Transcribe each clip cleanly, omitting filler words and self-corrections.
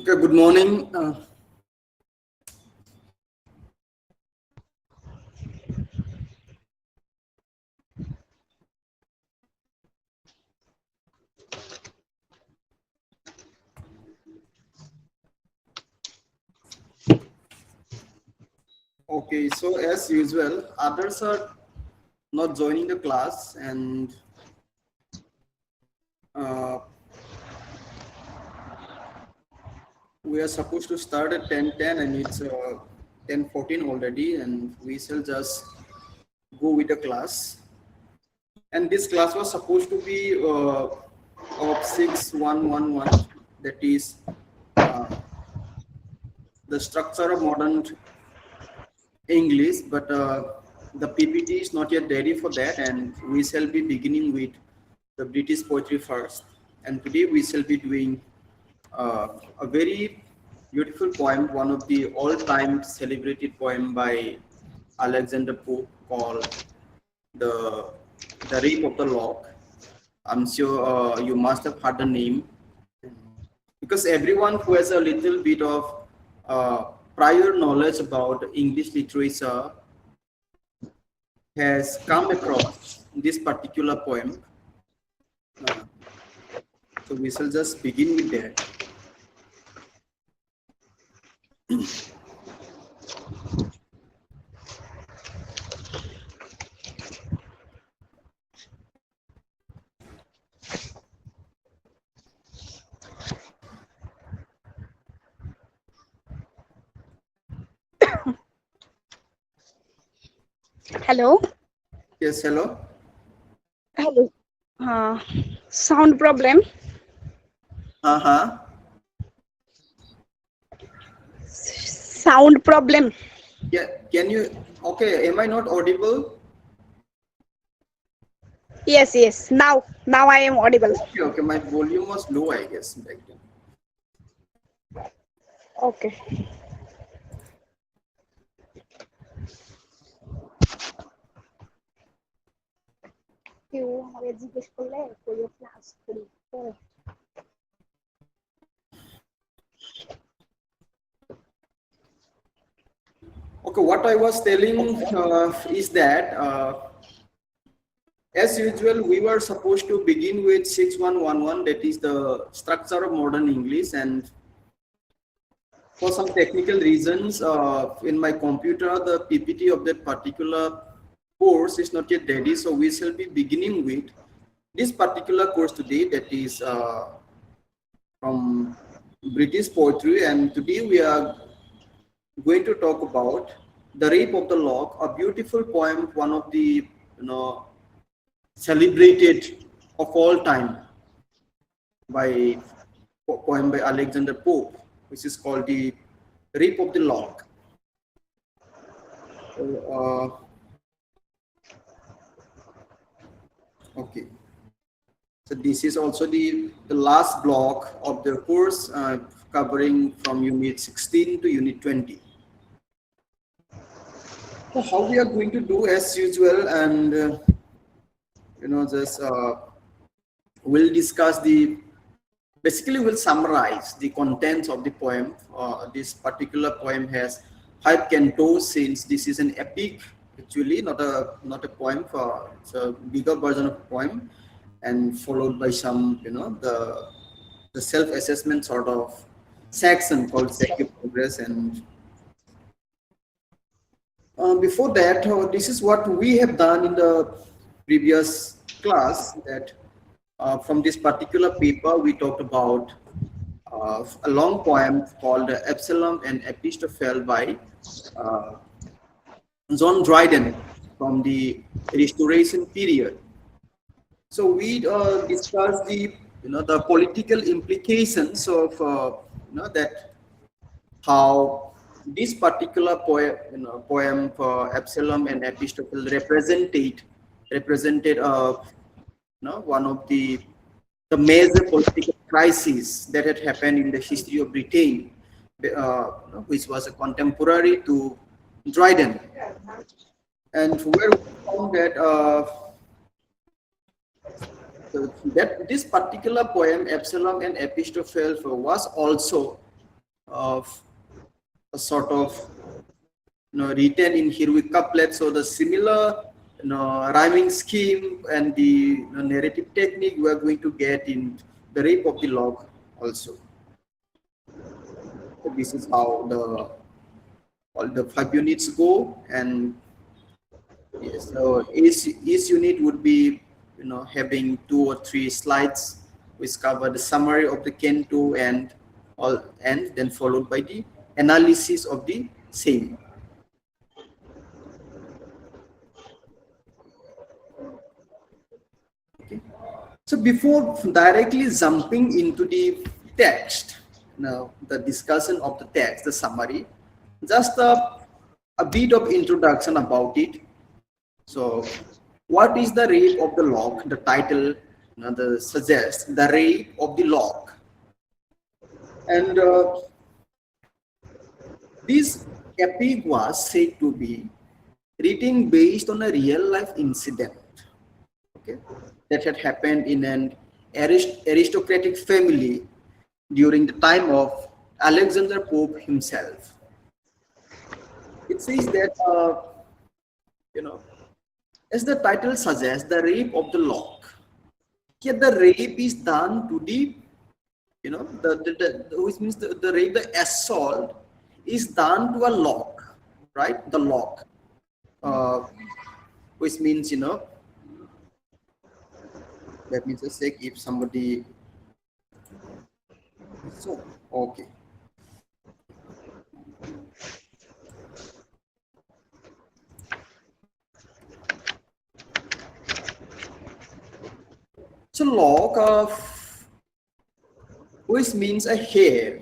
Okay, good morning. Okay, so as usual, others are not joining the class, and uh, we are supposed to start at 10:10, and it's 10:14 already, and we shall just go with the class. And this class was supposed to be of 6111, that is uh, the structure of modern English, but the PPT is not yet ready for that, and we shall be beginning with the British poetry first. And today we shall be doing a very beautiful poem, one of the all-time celebrated poem by Alexander Pope, called the Rape of the Lock. I'm sure you must have heard the name, because everyone who has a little bit of prior knowledge about English literature has come across this particular poem. So we shall just begin with that. Hello. Yes, hello. Hello. Sound problem. Uh-huh. Sound problem. Yeah, can you, okay, am I not audible? Yes, yes. Now I am audible. Okay, okay, my volume was low, I guess, back then. Okay. Okay, what I was telling is that as usual, we were supposed to begin with 6111, that is the structure of modern English, and for some technical reasons in my computer, the PPT of that particular course is not yet ready, so we shall be beginning with this particular course today, that is from British poetry, and today we are going to talk about The Rape of the Lock, a beautiful poem, one of the celebrated of all time by poem by Alexander Pope, which is called The Rape of the Lock. So, okay. So this is also the last block of the course, covering from unit 16 to unit 20. So how we are going to do as usual, and just we'll discuss basically we'll summarize the contents of the poem. This particular poem has 5 cantos, since this is an epic, actually not a poem. It's a bigger version of a poem, and followed by some the self-assessment sort of section called Sacred Progress. And before that, this is what we have done in the previous class, that from this particular paper we talked about a long poem called Absalom and Epistophe by uh, John Dryden from the Restoration period. So we discussed the political implications of that, how this particular poem for Absalom and Epistophe represented one of the major political crises that had happened in the history of Britain, which was a contemporary to Dryden, and where we found that that this particular poem, Absalom and Epistophe, was also uh, a sort of written in heroic couplets. So the similar rhyming scheme and the narrative technique we are going to get in The Rape of the Lock also. So this is how all the 5 units go, and yes, so each unit would be having 2 or 3 slides which cover the summary of the canto and then followed by the analysis of the same. Okay. So before directly jumping into the text, now the discussion of the text, the summary, just a bit of introduction about it. So what is the rape of the lock? The title suggests the rape of the lock. And this epic was said to be written based on a real life incident, okay, that had happened in an aristocratic family during the time of Alexander Pope himself. It says that, as the title suggests, the rape of the lock. Here, the rape is done to which means the rape, the assault is done to a lock, right? The lock, uh, which means, let me just check if somebody, so, okay. So lock of, which means a hair,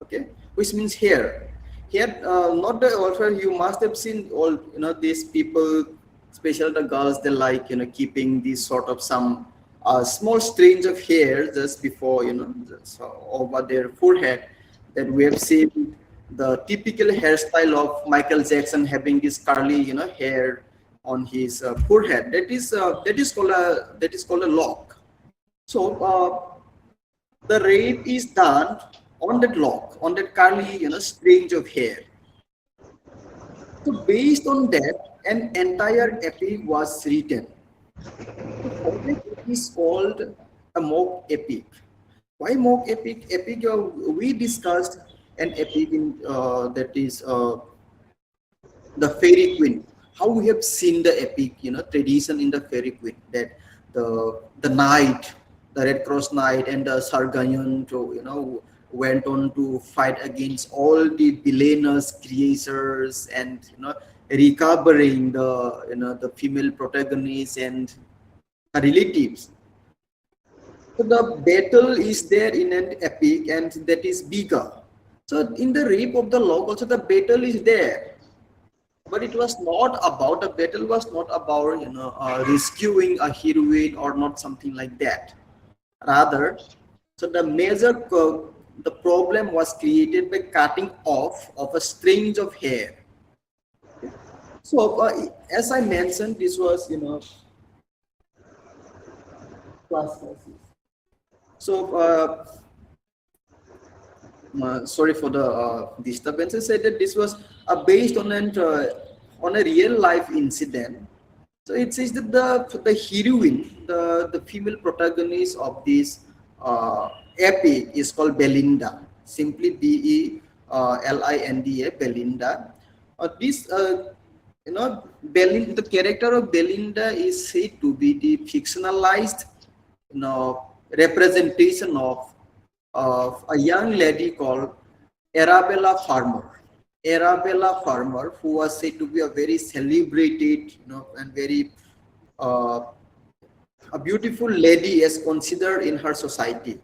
okay, which means hair. Here, not the author. You must have seen all these people, especially the girls. They like keeping these sort of some small strands of hair just before just, over their forehead. That we have seen the typical hairstyle of Michael Jackson, having this curly hair on his forehead. That is called a lock. So the rape is done on that lock, on that curly, strange of hair. So based on that, an entire epic was written. So for that, it is called a mock epic. Why mock epic? Epic, we discussed an epic in that is the Fairy Queen. how we have seen the epic, tradition in the fairy queen, that the knight, the Red Cross knight, and the Sargayan, went on to fight against all the villainous creatures, and recovering the female protagonists and her relatives. So the battle is there in an epic, and that is bigger. So in the Rape of the Lock also the battle is there, but it was not about, the battle was not about rescuing a heroine or not something like that. Rather, so the problem was created by cutting off of a strand of hair. So as I mentioned, this was class classes. So sorry for the disturbances. Said that this was based on a real life incident. So it says that the heroine, the female protagonist of this epic is called Belinda. Simply Belinda, Belinda. This Belinda, the character of Belinda is said to be the fictionalized representation of a young lady called Arabella Farmer. Arabella Farmer, who was said to be a very celebrated, and very uh, a beautiful lady as considered in her society.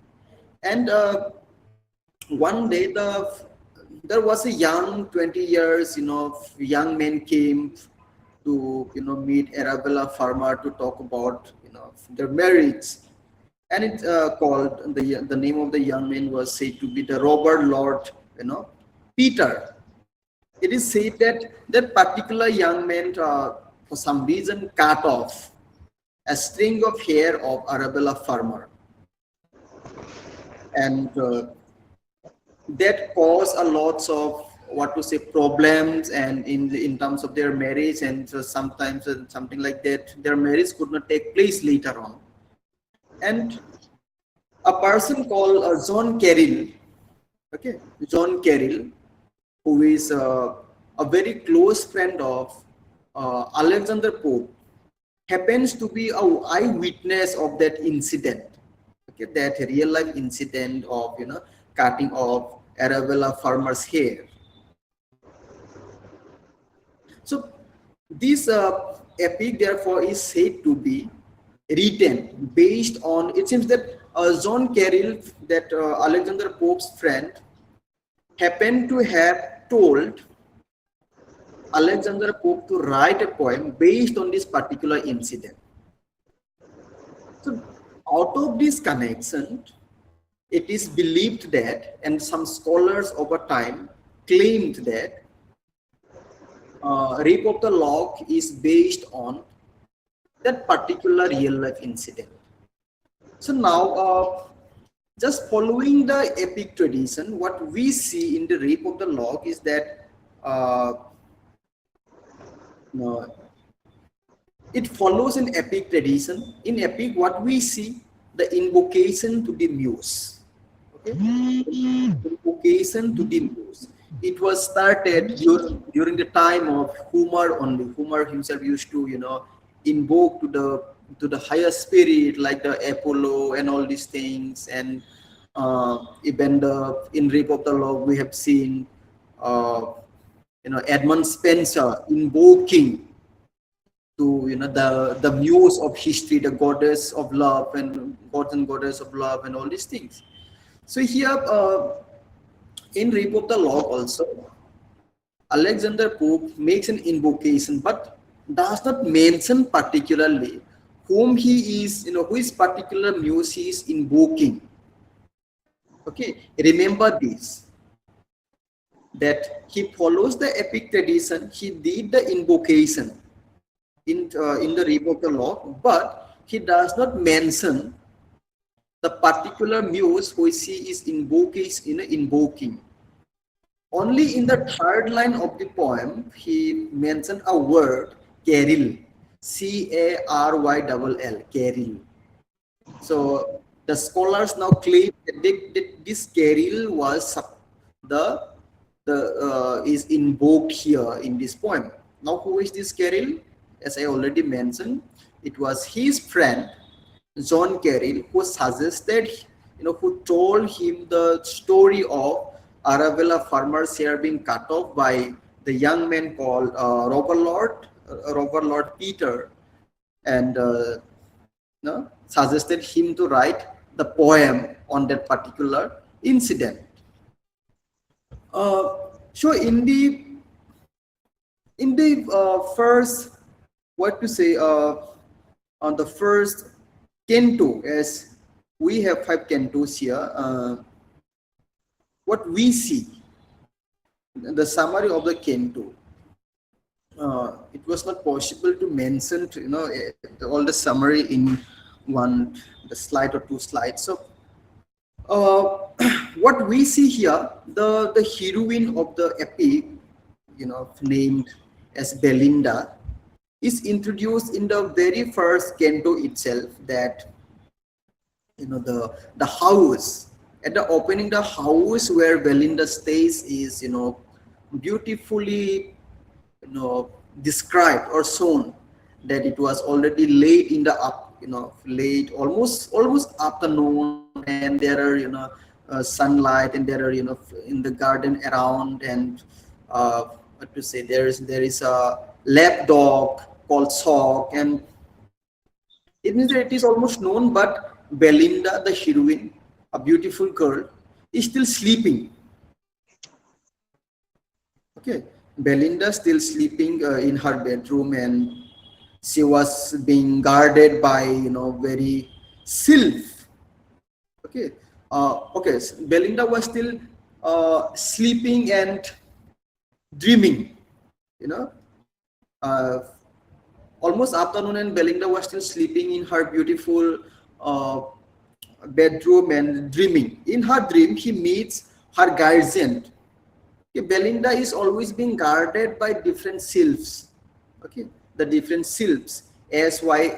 And one day there was a young 20 years, young man came to meet Arabella Farmer to talk about their marriage. And it called, the name of the young man was said to be the Robert Lord Peter. It is said that that particular young man for some reason cut off a string of hair of Arabella Farmer, and that caused a lots of what to say problems, and in terms of their marriage, and sometimes something like that, their marriage could not take place later on. And a person called John Carroll, okay, John Carroll, who is a very close friend of Alexander Pope, happens to be a eyewitness of that incident, okay, that real life incident of cutting off Arabella Farmer's hair. So this epic therefore is said to be written based on, it seems that John Carroll, that Alexander Pope's friend, happened to have told Alexander Pope to write a poem based on this particular incident. So out of this connection, it is believed that, and some scholars over time claimed that Rape of the Lock is based on that particular real life incident. So now, just following the epic tradition, what we see in the Rape of the Lock is that it follows an epic tradition. In epic, what we see, the invocation to the muse. Okay, invocation to the muse. It was started during the time of Homer only. Homer himself used to invoke to the higher spirit, like the Apollo and all these things. And even in Rape of the Lock we have seen Edmund Spencer invoking to the muse of history, the goddess of love, and gods and goddess of love, and all these things. So here in Rape of the Lock also, Alexander Pope makes an invocation, but does not mention particularly whom he is, who is particular muse he is invoking. Okay, remember this, that he follows the epic tradition. He did the invocation in the Rape of the Lock, but he does not mention the particular muse who he is invoking. Only in the third line of the poem he mentioned a word, Caril, Carll, Caril. So the scholars now claim that this Caril was is invoked here in this poem. Now, who is this Carroll? As I already mentioned, it was his friend John Carroll who suggested, who told him the story of Arabella farmers here being cut off by the young man called Robert Lord Peter, and suggested him to write the poem on that particular incident. Uh, so in the first, what to say, on the first canto, as we have five cantos here, what we see, the summary of the canto, it was not possible to mention, all the summary in the slide or two slides. So what we see here, the heroine of the epic, named as Belinda, is introduced in the very first canto itself. That the house, at the opening, the house where Belinda stays is beautifully described or shown, that it was already late in the late, almost afternoon, and there are sunlight, and there are in the garden around, and what to say, there is a lap dog called Sock, and it means that it is almost known, but Belinda, the heroine, a beautiful girl, is still sleeping. Okay, Belinda still sleeping in her bedroom, and she was being guarded by very sylph. Okay, okay. Belinda was still sleeping and dreaming. You know, uh, almost afternoon, and Belinda was still sleeping in her beautiful uh, bedroom and dreaming. In her dream, he meets her guardian. Okay, Belinda is always being guarded by different sylphs. Okay, the different sylphs, SYLPH,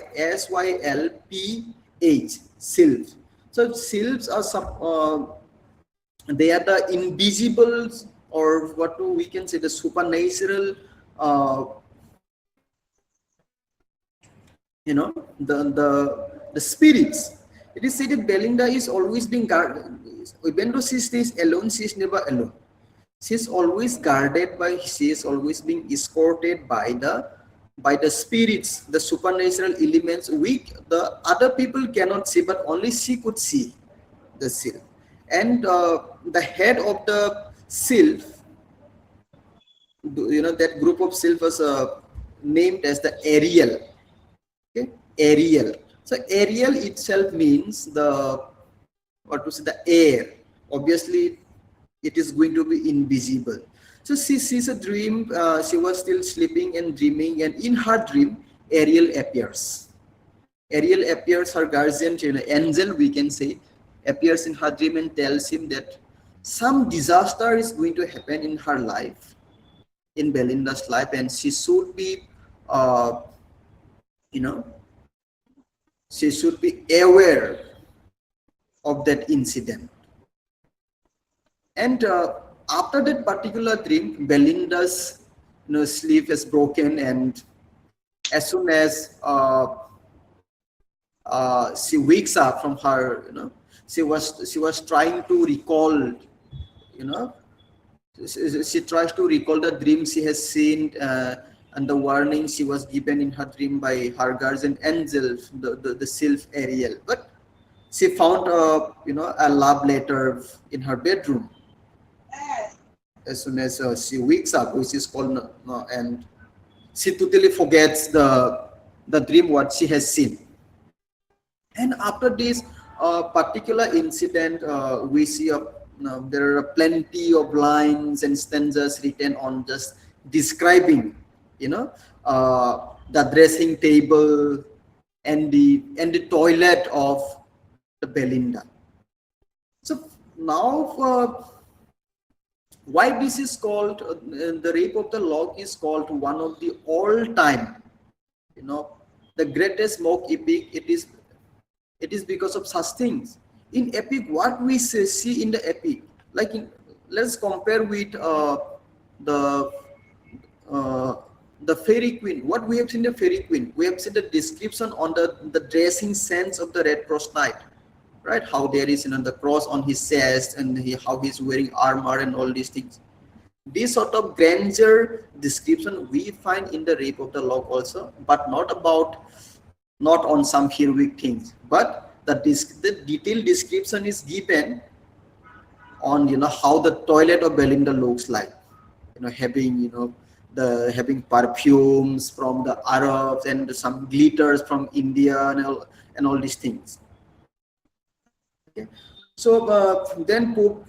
sylphs. So sylphs are some. They are the invisible, or what we can say, the supernatural. Uh, the spirits. It is said that Belinda is always being guarded. Even though she stays alone, she is never alone. She is always guarded by. She is always being escorted by the spirits, the supernatural elements, which the other people cannot see, but only she could see the sylph. And the head of the sylph, that group of sylph was named as the Ariel. Okay, Ariel. So Ariel itself means the air. Obviously, it is going to be invisible. So she sees a dream. She was still sleeping and dreaming, and in her dream, Ariel appears. Ariel appears, her guardian, angel, we can say, appears in her dream and tells him that some disaster is going to happen in her life, in Belinda's life, and she should be, you know, she should be aware of that incident. And after that particular dream, Belinda's sleep is broken, and as soon as she wakes up from her, she was trying to recall, she tries to recall the dream she has seen, and the warning she was given in her dream by her guardian angel, the sylph Ariel. But she found a love letter in her bedroom. As soon as she wakes up, which is called, and she totally forgets the dream what she has seen. And after this particular incident, we see there are plenty of lines and stanzas written on just describing, the dressing table and the toilet of the Belinda. So now, why this is called, the Rape of the Lock is called one of the all-time, the greatest mock epic. It is because of such things. In epic, what we see in the epic, let's compare with the uh, the fairy queen. What we have seen the fairy queen? We have seen the description on the dressing sense of the Red Cross Knight, right? How there is the cross on his chest, and how he's wearing armor and all these things. This sort of grandeur description we find in the Rape of the Lock also, but not on some heroic things, but the detailed description is given on how the toilet of Belinda looks like, having the having perfumes from the Arabs and some glitters from India and all these things. Okay. So then Pope,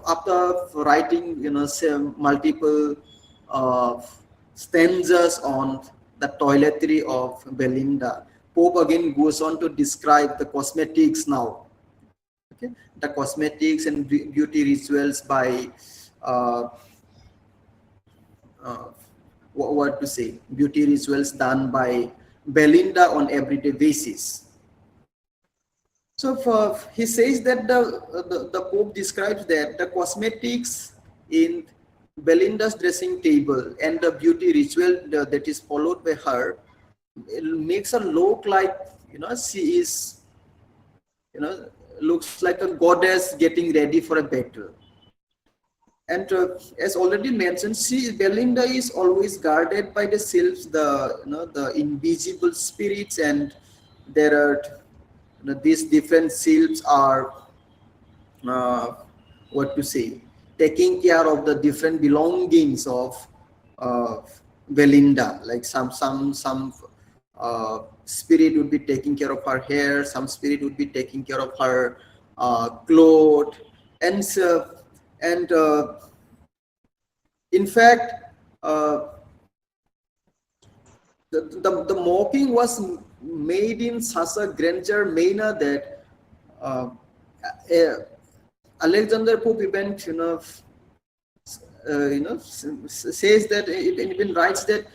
after writing multiple uh, stanzas on the toiletry of Belinda, Pope again goes on to describe the cosmetics now. Okay, the cosmetics and beauty rituals by uh, uh, what to say, beauty rituals done by Belinda on everyday basis. So he says that the Pope describes that the cosmetics in Belinda's dressing table and the beauty ritual that is followed by her, it makes her look like she is looks like a goddess getting ready for a battle. And as already mentioned, Belinda is always guarded by the sylphs, the invisible spirits, and there are these different sylphs are uh, what to say, taking care of the different belongings of uh, Belinda. Like some spirit would be taking care of her hair, some spirit would be taking care of her clothes, and and in fact, uh, the mocking was made in such a grandeur manner that uh, uh, Alexander Pope even says that, it even writes that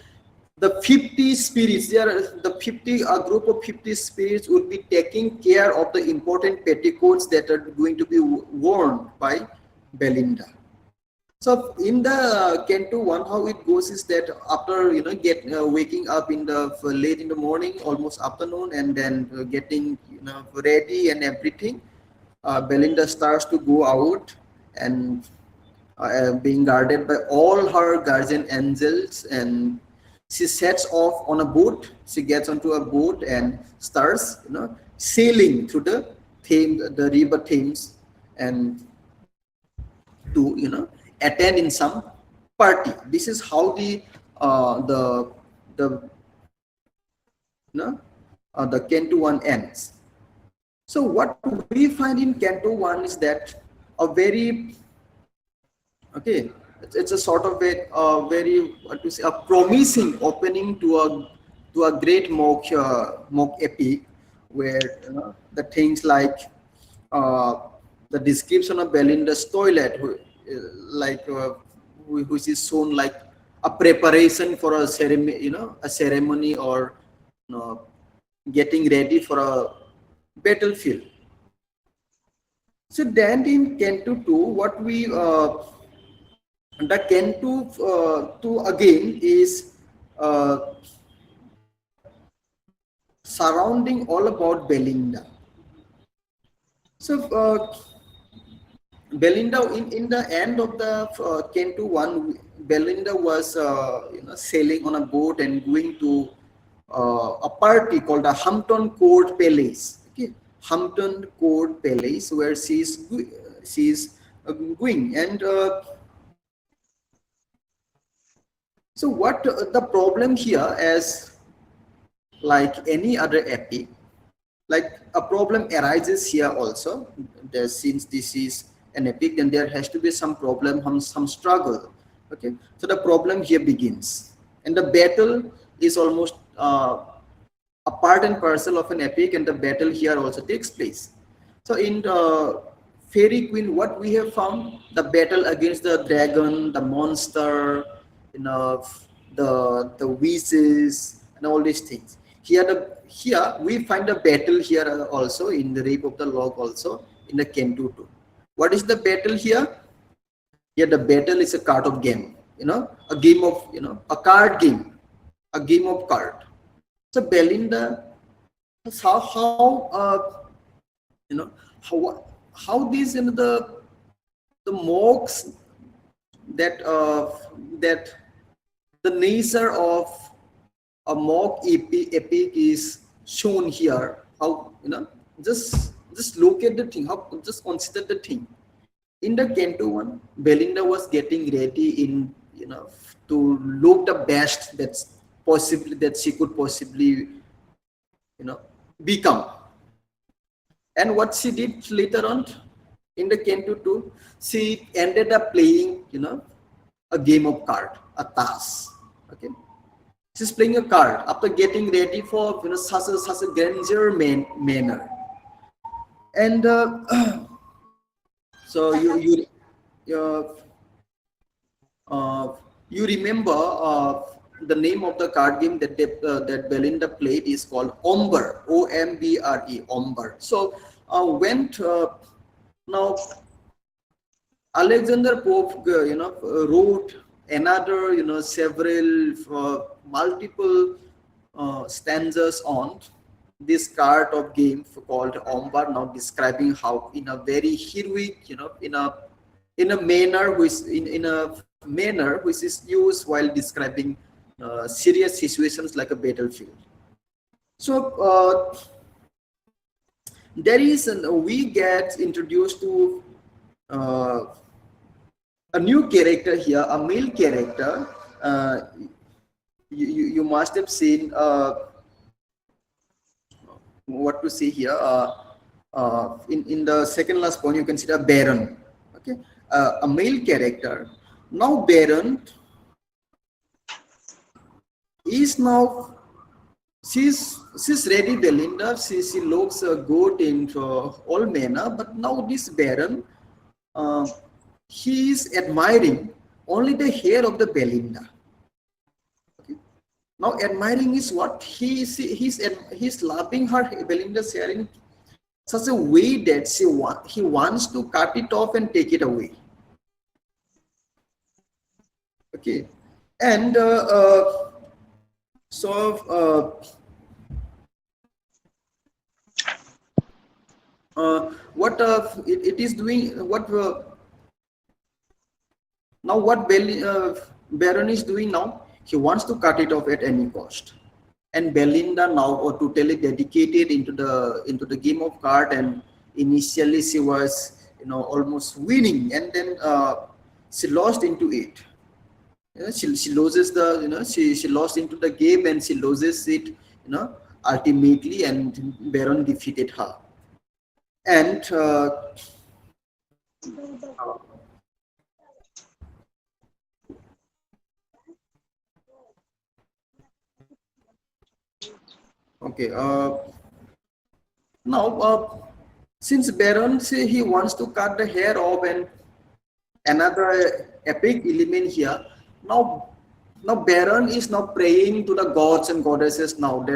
the 50 spirits, there are the 50, a group of 50 spirits would be taking care of the important petticoats that are going to be worn by Belinda. So in the Canto 1, how it goes is that after waking up in the late in the morning, almost afternoon, and then getting ready and everything, Belinda starts to go out and being guarded by all her guardian angels, and she sets off on a boat. She gets onto a boat and starts sailing through the Thames, the river Thames, and to attend in some party. This is how the the Canto 1 ends. So what we find in Canto 1 is that a very it's a sort of a very, what to say, a promising opening to a great mock epic, where the things like uh, the description of Belinda's toilet, like which is shown like a preparation for a ceremony, a ceremony, or getting ready for a battlefield. So then in Canto 2, what we the Canto 2 again is uh, surrounding all about Belinda. So Belinda, in the end of the Canto 1, Belinda was sailing on a boat and going to a party called the Hampton Court Palace. Okay, Hampton Court Palace, where she's going. And so what the problem here, as like any other epic, like a problem arises here also. Since this is an epic, then there has to be some problem, some struggle. Okay, so the problem here begins, and the battle is almost a part and parcel of an epic, and the battle here also takes place. So in the Fairy Queen, what we have found, the battle against the dragon, the monster, the witches, and all these things. Here we find a battle here also in the Rape of the Lock, also in the Canto 2. What is the battle here? Here the battle is a card of game, a game of a card game. a game of card. So Belinda, how you know how these the mocks that that the nature of a mock epic is shown here. How just look at the thing. How just consider the thing. In the Canto one, Belinda was getting ready in to look the best that she could possibly become. And what she did later on in the Canto 2, she ended up playing a game of card, a task. Okay, she's playing a card after getting ready for such a grandeur manner. And so uh, you remember the name of the card game that Belinda played is called Ombre, Ombre, Ombre. So went now Alexander Pope, wrote another, several multiple stanzas on this card of game called Ombar, now describing how in a very heroic, in a manner which is used while describing serious situations like a battlefield. So we get introduced to uh, a new character here, a male character. You must have seen what to see here. In the second last point, you can see the Baron. Okay, a male character. Now Baron is now she's ready, Belinda. She looks good in all manner, but now this Baron, uh, he is admiring only the hair of the Belinda. Okay. Now admiring is what he's loving her Belinda's hair in such a way that he wants to cut it off and take it away. Okay, and so what it is doing, what now what Baron is doing now, he wants to cut it off at any cost. And Belinda now totally dedicated into the game of card, and initially she was almost winning, and then she lost into it. She loses the she lost into the game, and she loses it ultimately, and Baron defeated her. And okay, now since Baron say he wants to cut the hair off, and another epic element here, now Baron is now praying to the gods and goddesses now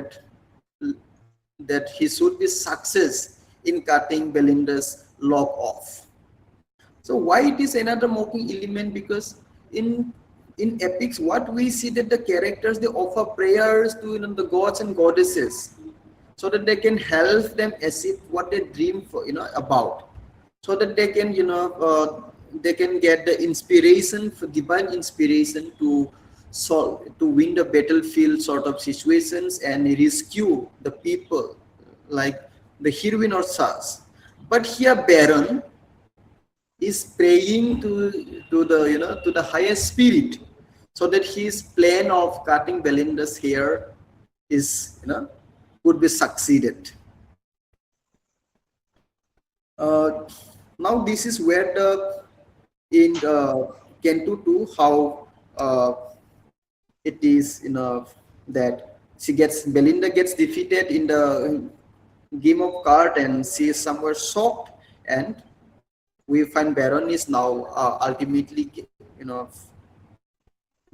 that he should be success in cutting Belinda's lock off. So why it is another mocking element? Because in epics, what we see that the characters, they offer prayers to the gods and goddesses, so that they can help them achieve what they dream for about, so that they can they can get the inspiration, for divine inspiration to win the battlefield sort of situations and rescue the people, like the heroine or such. But here Baron is praying to the to the highest spirit, so that his plan of cutting Belinda's hair is would be succeeded. Now this is where in Canto 2 how it is that Belinda gets defeated in the game of card, and she is somewhere shocked, and we find Baron is now ultimately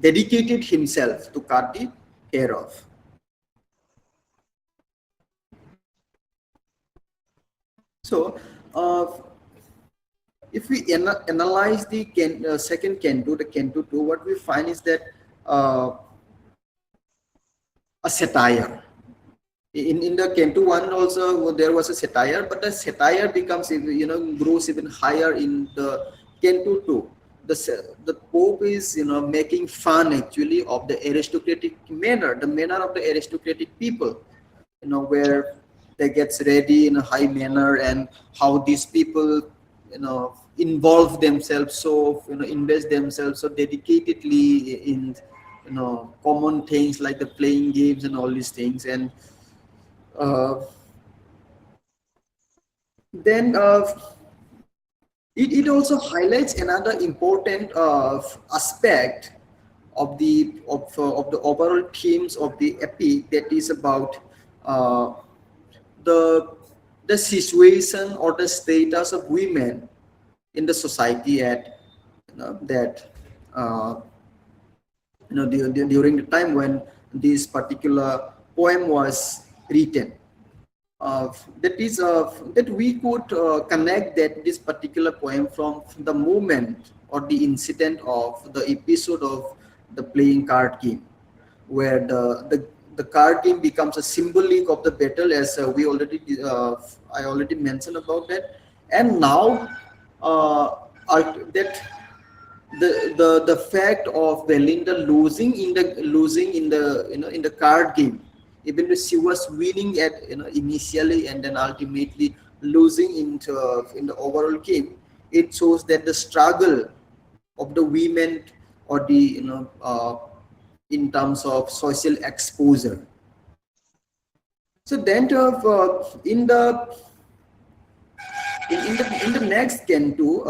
dedicated himself to cut the hair off. So if we analyze the second Canto, the Canto 2, what we find is that a satire. In the Canto one also there was a satire, but the satire becomes grows even higher in the Canto two. The Pope is making fun actually of the aristocratic manner, the manner of the aristocratic people, where they gets ready in a high manner, and how these people involve themselves, so invest themselves so dedicatedly in common things like the playing games and all these things. And uh, then it also highlights another important aspect of the overall themes of the epic, that is about uh, the the situation or the status of women in the society at that uh, during the time when this particular poem was written. That is that we could connect that this particular poem from the moment or the incident of the episode of the playing card game, where the card game becomes a symbolic of the battle, as we already I already mentioned about that. And now that the fact of Belinda losing in the in the card game, even though she was winning at initially and then ultimately losing into in the overall game, it shows that the struggle of the women, or the in terms of social exposure. So then in the next Canto,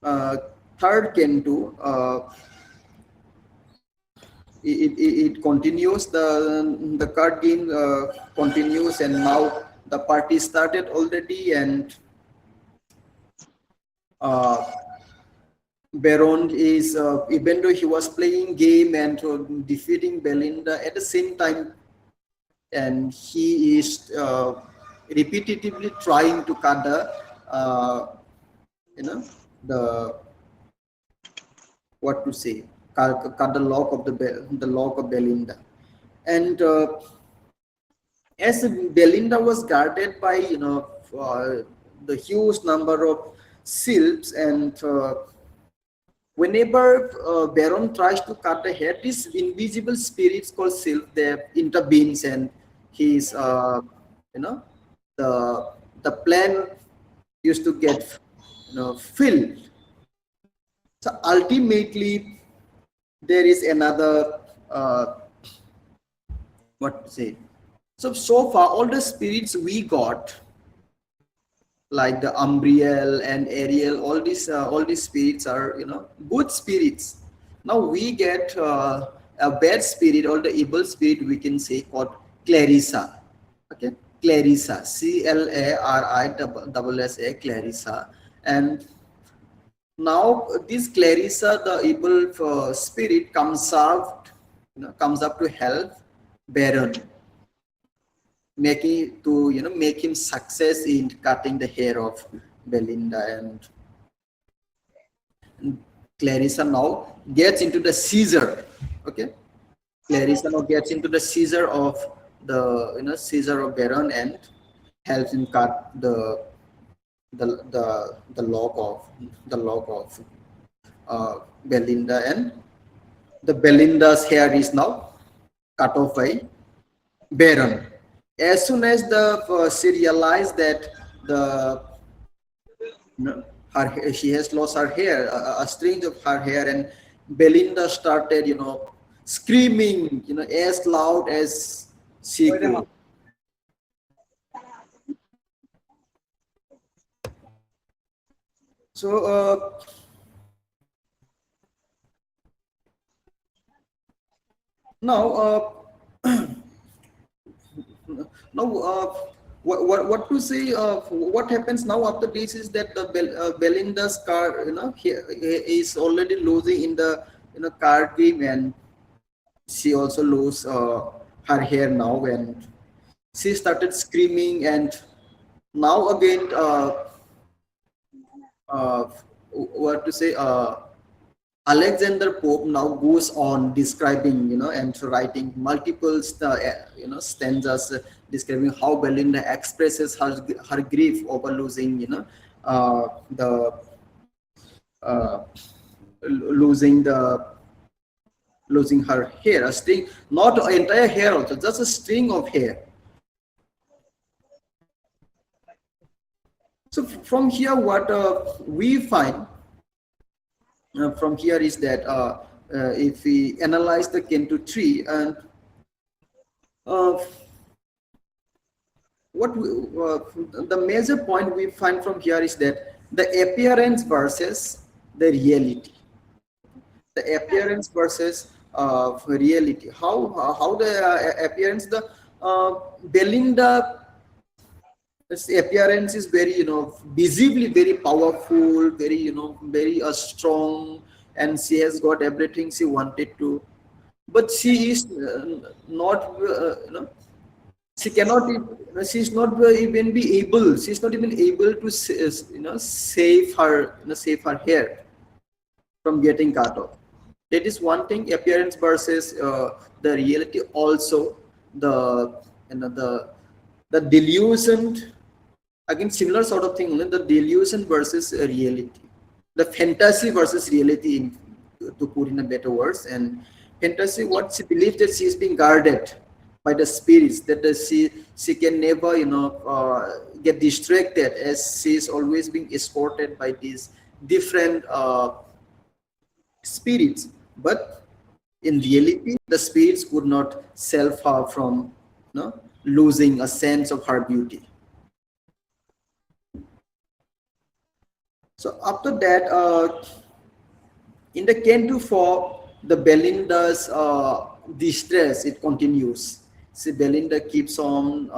uh, third Canto, it continues, the card game continues, and now the party started already. And uh, Baron is even though he was playing game and defeating Belinda at the same time, and he is repetitively trying to cut uh, you know the what to say cut the lock of the lock of Belinda. And as Belinda was guarded by the huge number of sylphs, and whenever Baron tries to cut the hair, these invisible spirits called sylph, they intervenes, and he's you know the the plan used to get filled. So ultimately, there is another what to say. So far, all the spirits we got, like the Umbriel and Ariel, all these spirits are good spirits. Now we get a bad spirit, or the evil spirit, we can say, called Clarissa. Okay, Clarissa, Clarissa, Clarissa. And now this Clarissa, the evil spirit, comes up to help Baron, making to make him success in cutting the hair of Belinda. And Clarissa now gets into the Caesar. Okay, Clarissa now gets into the Caesar of the Caesar of Baron, and helps him cut the lock of Belinda. And the Belinda's hair is now cut off by Baron. As soon as the she realized that the she has lost her hair, a string of her hair, and Belinda started screaming as loud as she could. So now now what to say, what happens now after this is that the Belinda's car he is already losing in the card game, and she also lose her hair now, and she started screaming. And now again uh, what to say Alexander Pope now goes on describing, and writing multiple, stanzas describing how Belinda expresses her grief over losing, the uh, losing the losing her hair, a string, not entire hair also, just a string of hair. So from here, what we find from here is that if we analyze the Kento tree, and uh, what the major point we find from here is that the appearance versus the reality, the appearance versus reality. How the appearance, the Belinda, its appearance is very, visibly very powerful, very, very strong, and she has got everything she wanted to, but she is not, she cannot she's not even be able, she's not even able to save her, save her hair from getting cut off. That is one thing, appearance versus the reality. Also the, the delusion, again similar sort of thing, the delusion versus reality, the fantasy versus reality, to put in a better words. And fantasy, what she believes that she is being guarded by the spirits, that she can never, get distracted, as she is always being escorted by these different spirits. But in reality, the spirits could not save her from, losing a sense of her beauty. So after that, in the Canto 4, the Belinda's distress, it continues. See, Belinda keeps on,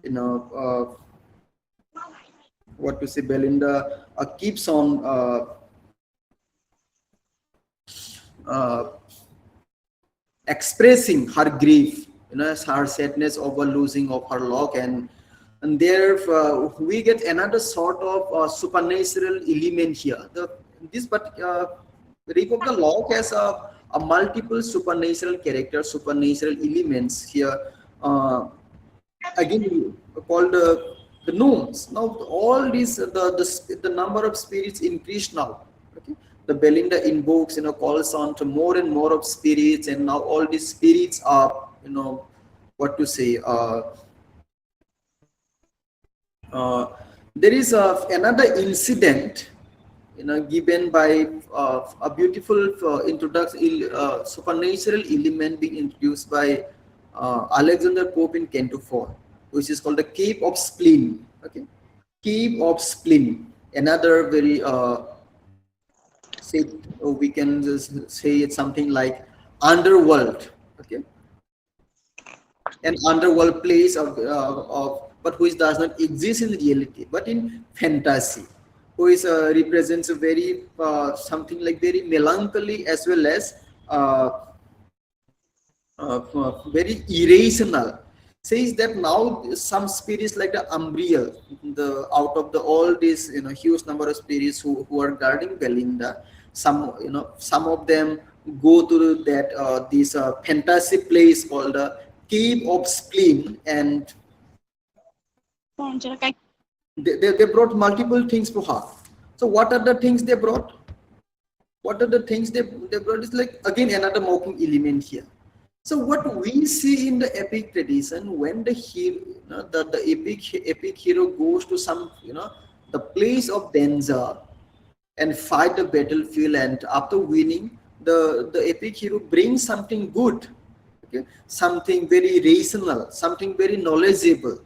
you know, what to say, Belinda keeps on uh, expressing her grief, her sadness over losing of her lock, and there we get another sort of supernatural element here. This but Reap of the Lock has a multiple supernatural characters, supernatural elements here. Uh, Again, called the gnomes. Now all these, the number of spirits increased now. Okay, the Belinda invokes, calls on to more and more of spirits, and now all these spirits are, what to say. Uh, there is another incident, given by a beautiful introduction, supernatural element being introduced by Alexander Pope in Canto 4, which is called the Cape of Spleen. Okay, Cape of Spleen, another very say, we can just say it's something like underworld. Okay, an underworld place of but which does not exist in reality, but in fantasy, who is represents a very something like very melancholy, as well as uh, very irrational. Says that now some spirits like the Umbriel, the out of the all these, huge number of spirits who are guarding Belinda, some, some of them go to that this fantasy place called the Cave of Spleen, and they brought multiple things to her. So what are the things they brought? What are the things they brought? Is like again another mocking element here. So what we see in the epic tradition, when the hero, the epic hero goes to some, the place of danger and fight the battlefield, and after winning, the epic hero brings something good, okay, something very rational, something very knowledgeable.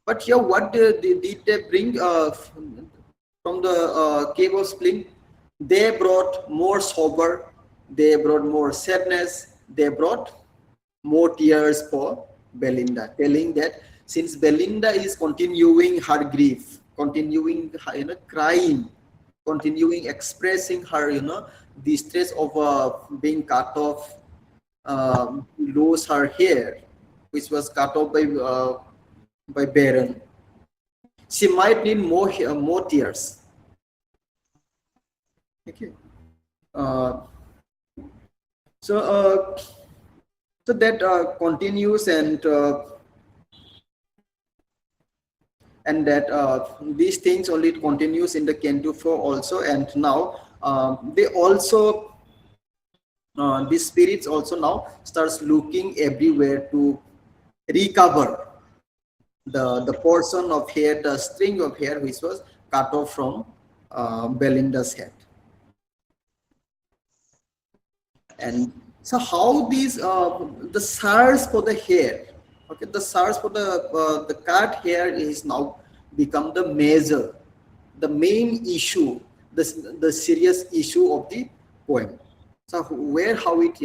But here, what did they bring from the Cave of Spleen? They brought more sober, they brought more sadness, they brought more tears for Belinda, telling that since Belinda is continuing her grief, continuing her, crying, continuing expressing her, distress of being cut off, lose her hair, which was cut off by Baron. She might need more tears. Okay. Uh, so so that continues, and that these things only continues in the Kento 4 also, and now they also these spirits also now starts looking everywhere to recover the portion of hair, the string of hair which was cut off from Belinda's head. And so how these the search for the hair, okay, the search for the cut hair is now become the major, the main issue, the serious issue of the poem. So where how it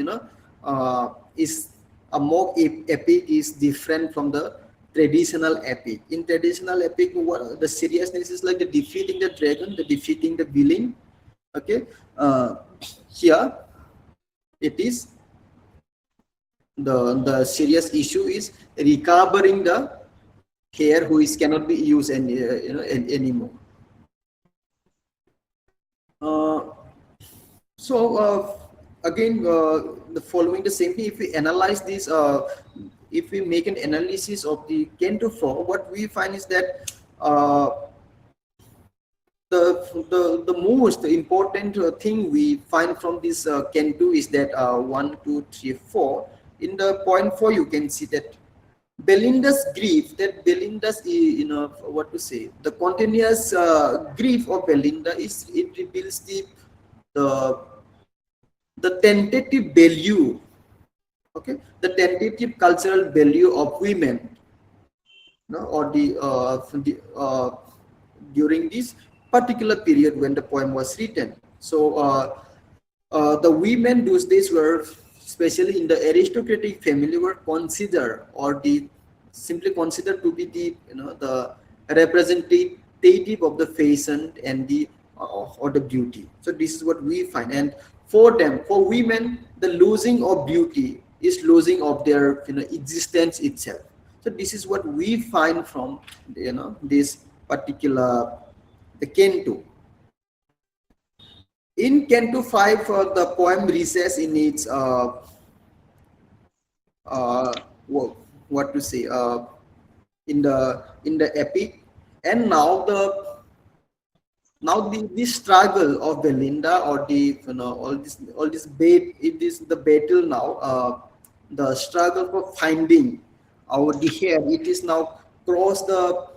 is a mock epic is different from the traditional epic. In traditional epic, what the seriousness is like the defeating the dragon, the defeating the villain. Okay, here it is the serious issue is recovering the hair who is cannot be used any anymore. Uh, so again, the following the same thing. If we analyze this, if we make an analysis of the Kento 4, what we find is that the most important thing we find from this Kento is that 1, 2, 3, 4. In the point 4, you can see that Belinda's grief, that Belinda's, what to say, the continuous grief of Belinda is, it reveals the, the tentative value, okay, the tentative cultural value of women, or during this particular period when the poem was written. So the women those days were, especially in the aristocratic family, were considered, or the simply considered to be the the representative of the fashion and the or the beauty. So this is what we find, and for them, for women, the losing of beauty is losing of their existence itself. So this is what we find from this particular the Kento. In Canto 5, the poem recess in its uh, what to say in the epic, and now the struggle of Belinda, or the all this it is the battle now, the struggle for finding our the hair, it is now crossed the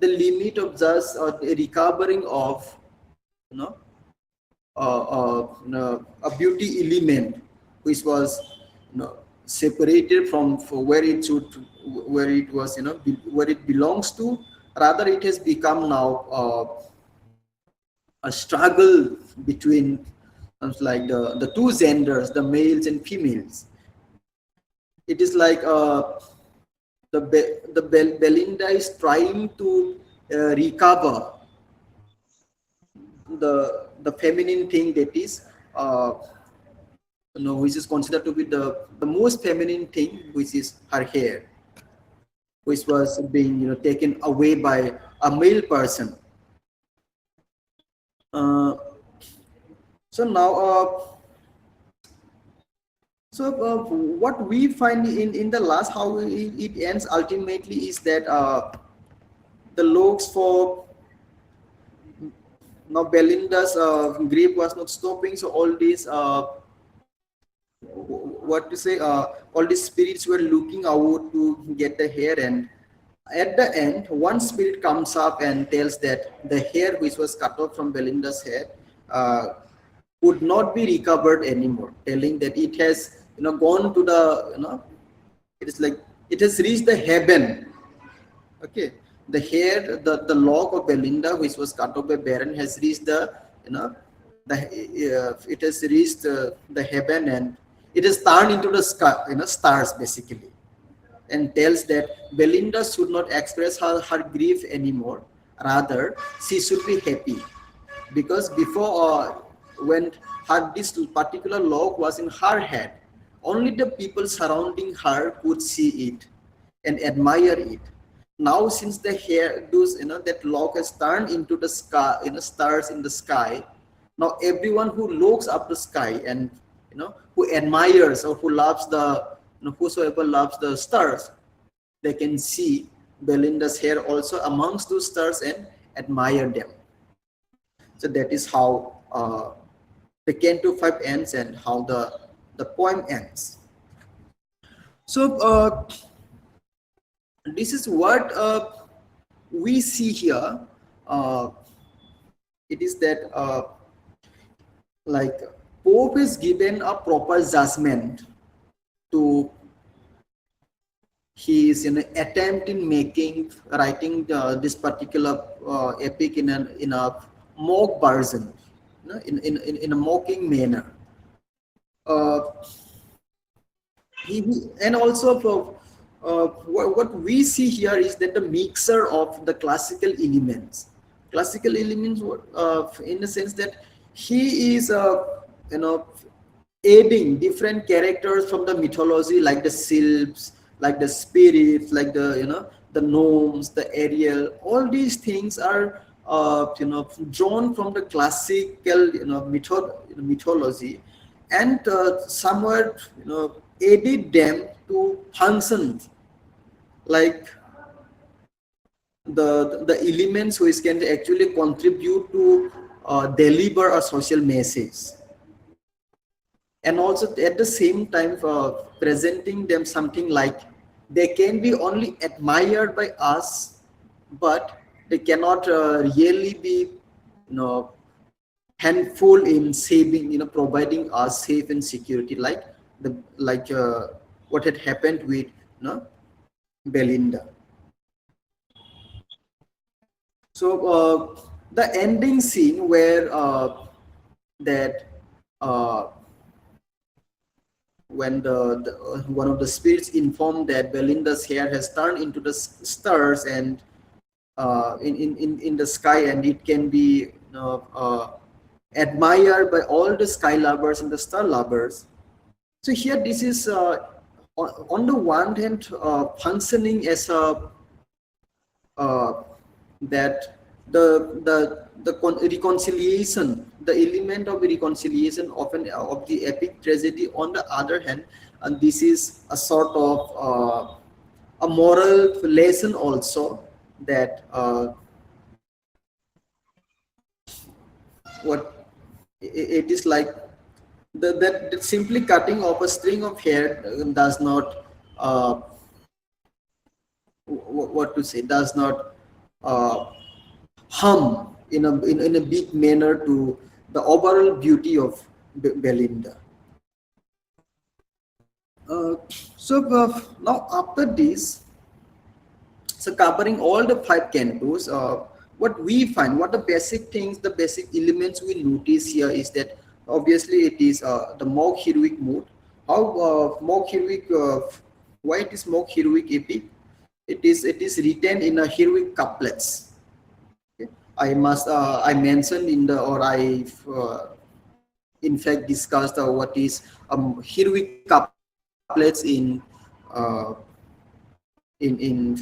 limit of just the recovering of you know a beauty element which was separated from where it should, where it was where it belongs to. Rather, it has become now a struggle between like the two genders, the males and females. It is like Belinda is trying to recover the feminine thing that is which is considered to be the most feminine thing, which is her hair, which was being taken away by a male person. uh, so now what we find in the last, how it ends ultimately, is that the looks for now Belinda's grief was not stopping. So all these what to say all these spirits were looking out to get the hair, and at the end one spirit comes up and tells that the hair which was cut off from Belinda's head would not be recovered anymore, telling that it has gone to the it is like it has reached the heaven. Okay, the hair, the lock of Belinda which was cut off by Baron has reached the the it has reached the heaven, and it is turned into the sky, stars basically, and tells that Belinda should not express her grief anymore. Rather, she should be happy, because before when her this particular lock was in her head, only the people surrounding her could see it and admire it. Now, since the hair, those that lock has turned into the sky, stars in the sky, Now everyone who looks up the sky and who admires or who loves whosoever loves the stars, they can see Belinda's hair also amongst those stars and admire them. So that is how the Canto 5 ends and how the poem ends. So this is what we see here. Uh, it is that like Pope is given a proper judgment to his attempt in writing this particular epic in a mock version, in a mocking manner. Uh, and also what we see here is that the mixer of the classical elements in the sense that he is you know adding different characters from the mythology, like the sylphs, like the spirits, like the gnomes, the Ariel. All these things are drawn from the classical mythology, and somewhat added them to function like the elements which can actually contribute to deliver a social message, and also at the same time presenting them something like they can be only admired by us, but they cannot really be handful in saving, providing us safe and security, like what had happened with Belinda. So the ending scene where that when one of the spirits informed that Belinda's hair has turned into the stars and in the sky, and it can be admired by all the sky lovers and the star lovers. So here this is on the one hand functioning as a that reconciliation, the element of reconciliation of the epic tragedy. On the other hand, and this is a sort of a moral lesson also, that what it is like that simply cutting off a string of hair does not what to say, does not harm in a big manner to the overall beauty of Belinda. So now after this, so covering all the 5 cantos, what we find, what the basic things, the basic elements we notice here is that obviously it is the mock heroic mood. How mock heroic? Why it is mock heroic epic? It is written in a heroic couplets. Okay? I mentioned in the, or I in fact discussed what is heroic couplets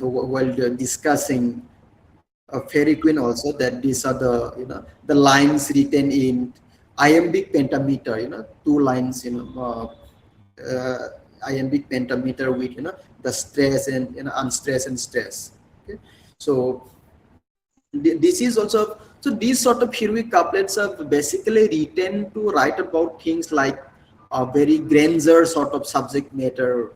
while discussing Fairy Queen also, that these are the lines written in iambic pentameter, 2 lines, iambic pentameter with the stress and unstress and stress. Okay, so this is also, so these sort of heroic couplets are basically written to write about things like a very grandeur sort of subject matter,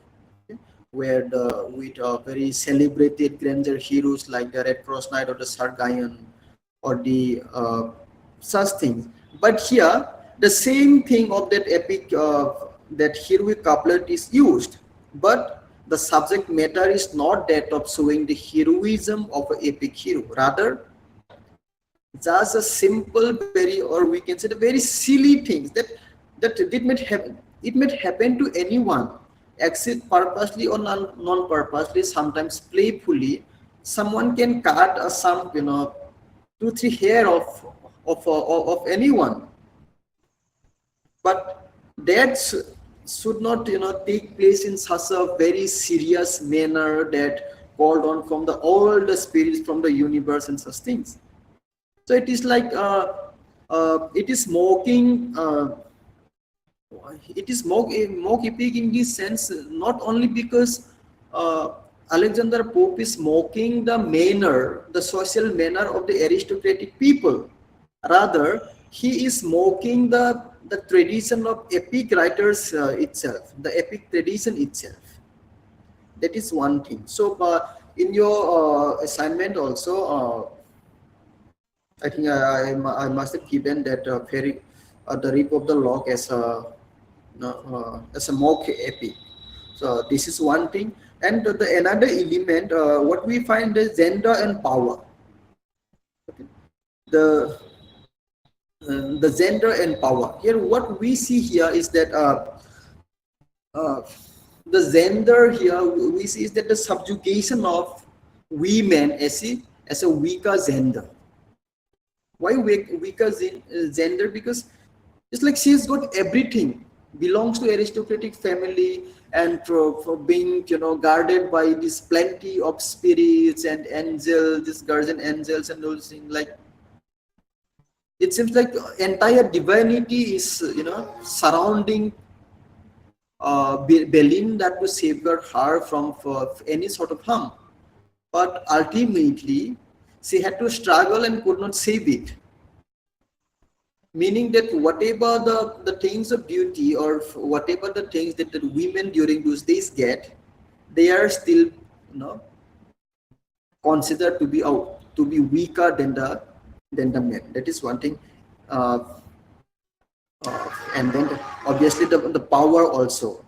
okay, where with very celebrated grandeur heroes like the Red Cross Knight or the Sargayan or the such things. But here the same thing of that epic, that heroic couplet is used, but the subject matter is not that of showing the heroism of an epic hero, rather just a simple, very, or we can say the very silly things that it may happen to anyone, except purposely or non-purposely, sometimes playfully. Someone can cut some 2-3 hair of anyone, but that should not take place in such a very serious manner that called on from all the spirits from the universe and such things. So it is like It is mocking. It is mock epic in this sense, not only because uh, Alexander Pope is mocking the manner, the social manner of the aristocratic people. Rather, he is mocking the tradition of epic writers itself, the epic tradition itself. That is one thing. So, in your assignment also, I think I must have given that very the rip of the lock as a mock epic. So this is one thing, and the another element what we find is gender and power. Okay. The the gender and power. Here, what we see here is that uh, the gender here we see is that the subjugation of women as a weaker gender. Why weaker gender? Because it's like she's got everything, belongs to aristocratic family, and for being guarded by this plenty of spirits and angels, these guardian angels and those things. Like it seems like entire divinity is surrounding Berlin, that to safeguard her from for any sort of harm. But ultimately, she had to struggle and could not save it. Meaning that whatever the things of beauty or whatever the things that the women during those days get, they are still considered to be weaker than the men. That is one thing. Uh, and then obviously the power also.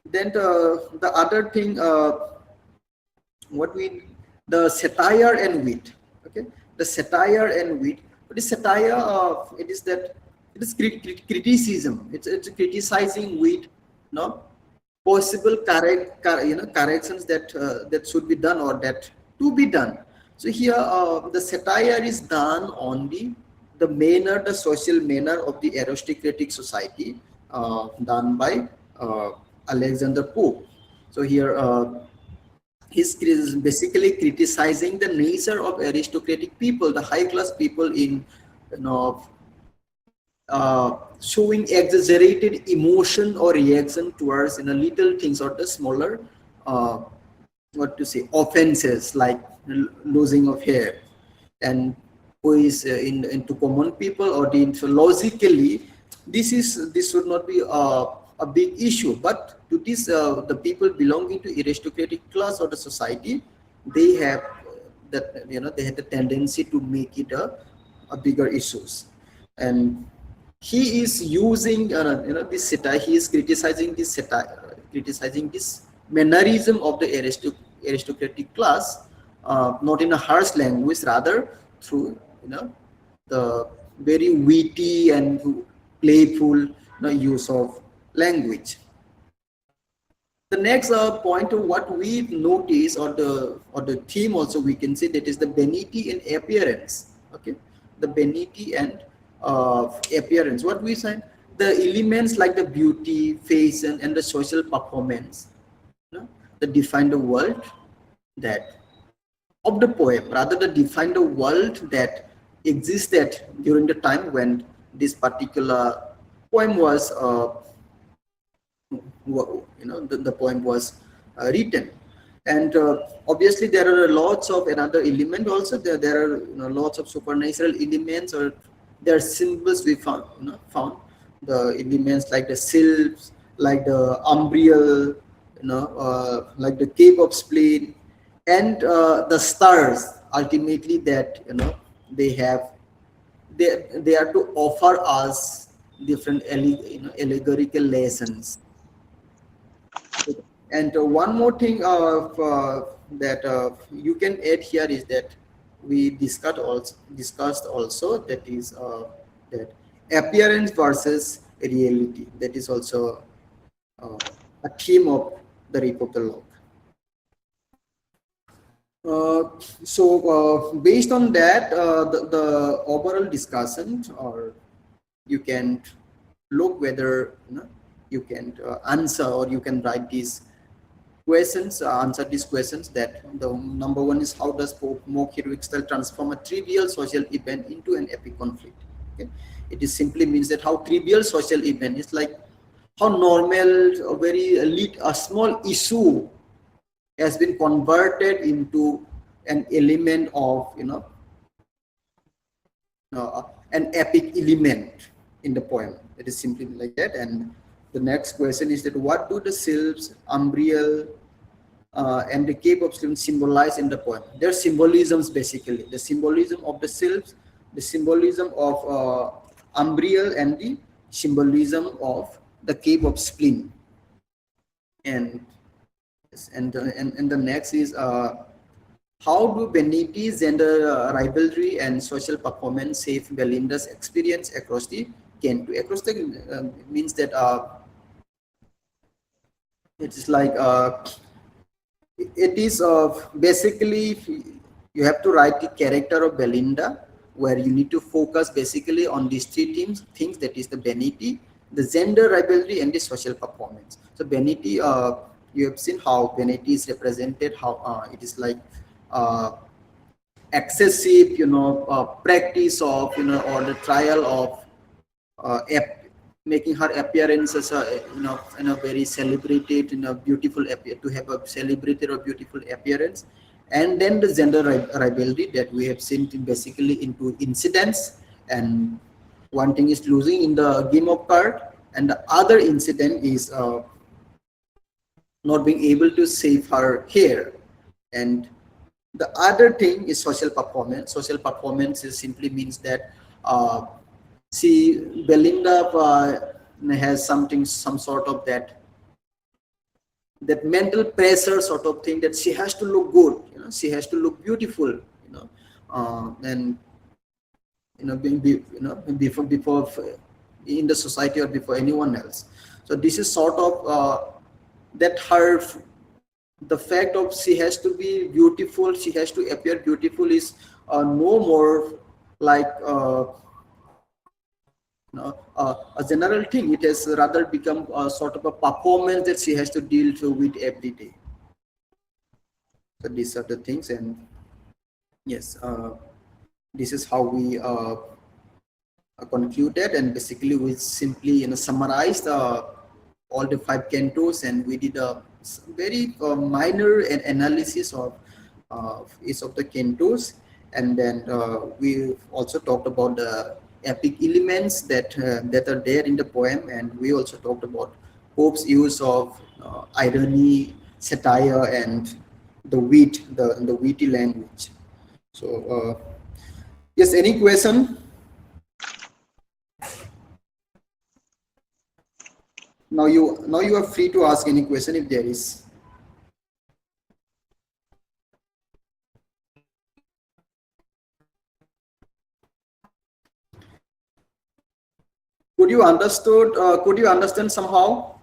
Then the other thing, what we the satire and wit. Okay, the satire and wit. But the satire, it is that it is criticism. It's criticizing wit, no possible corrections that that should be done or that to be done. So here the satire is done on the manner, the social manner of the aristocratic society, done by Alexander Pope. So here he's basically criticizing the nature of aristocratic people, the high class people in showing exaggerated emotion or reaction towards little things or the smaller uh, what to say offenses like losing of hair, and who is into common people or so logically this should not be a big issue, but to this the people belonging to aristocratic class or the society, they have that they had the tendency to make it a bigger issues. And he is using this satire, he is criticizing this satire, criticizing this mannerism of the aristocratic class, not in a harsh language, rather through the very witty and playful use of language. The next point of what we notice, or the theme also we can say, that is the vanity and appearance. Okay, the vanity and appearance. What we say, the elements like the beauty, fashion, and the social performance, that define the world that of the poem, rather than define the world that existed during the time when this particular poem was the poem was written. And obviously there are lots of another element also, there are lots of supernatural elements, or there are symbols we found the elements like the sylphs, like the umbriel, like the cape of spleen, and the stars ultimately that they have, they are to offer us different allegorical lessons. And one more thing that you can add here is that we discussed also, that is that appearance versus reality. That is also a theme of the Rip of the Log. Based on that, the overall discussion, or you can look whether you can answer, or you can write this questions, answer these questions. That the number one is, how does mock heroic style transform a trivial social event into an epic conflict? Okay, it is simply means that how trivial social event is, like how normal, a very a small issue has been converted into an element of, an epic element in the poem. It is simply like that. And the next question is that, what do the sylphs, umbriel, and the cape of Sleep symbolize in the poem? Their symbolisms, basically the symbolism of the sylphs, the symbolism of umbriel, and the symbolism of the cape of spleen. And and the next is, how do Beniti's gender rivalry and social performance shape Belinda's experience across the Canto? Across the means that it is like it is basically, you have to write the character of Belinda, where you need to focus basically on these three things, that is the Beniti, the gender rivalry, and the social performance. So Beniti, you have seen how Beniti is represented, how it is like uh, excessive, practice of, or the trial of making her appearance as a, in a very celebrated, beautiful appear to have a celebrated or beautiful appearance. And then the gender rivalry that we have seen basically into incidents, and one thing is losing in the game of card, and the other incident is not being able to save her hair. And the other thing is social performance. Social performance is simply means that see, Belinda has something, some sort of that mental pressure sort of thing, that she has to look good, she has to look beautiful, and before in the society or before anyone else. So this is sort of that her, the fact of she has to be beautiful, she has to appear beautiful, is no more like a general thing. It has rather become a sort of a performance that she has to deal with every day. So these are the things. And yes, this is how we concluded, and basically we simply, summarized all the five cantos, and we did a very minor analysis of each of the cantos. And then we also talked about the epic elements that are there in the poem, and we also talked about Pope's use of irony, satire, and the witty language. So yes, any question? Now you are free to ask any question if there is. Could you understand somehow?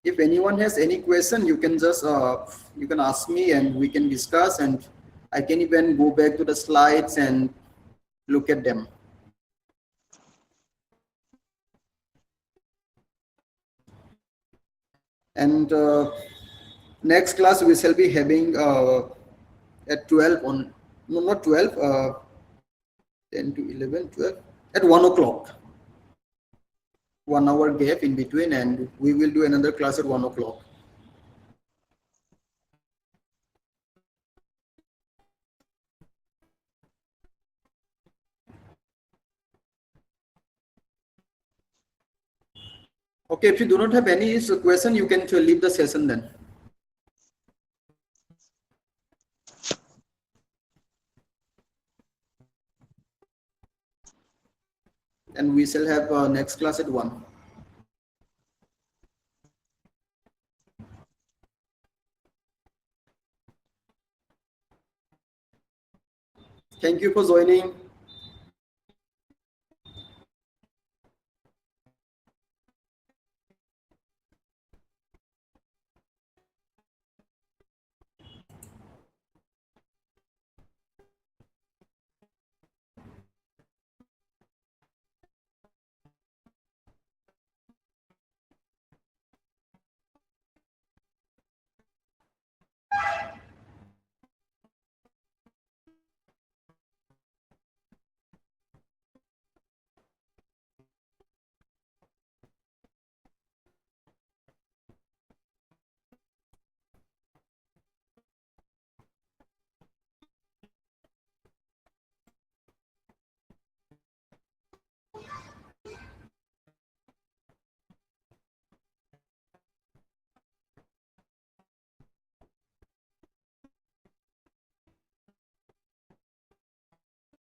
If anyone has any question, you can just you can ask me, and we can discuss, and I can even go back to the slides and look at them. And next class we shall be having at 12 on, no, not 12, 10 to 11, 12, at 1 o'clock. 1 hour gap in between, and we will do another class at 1 o'clock. Okay, if you do not have any question, you can leave the session then. And we shall have next class at 1. Thank you for joining.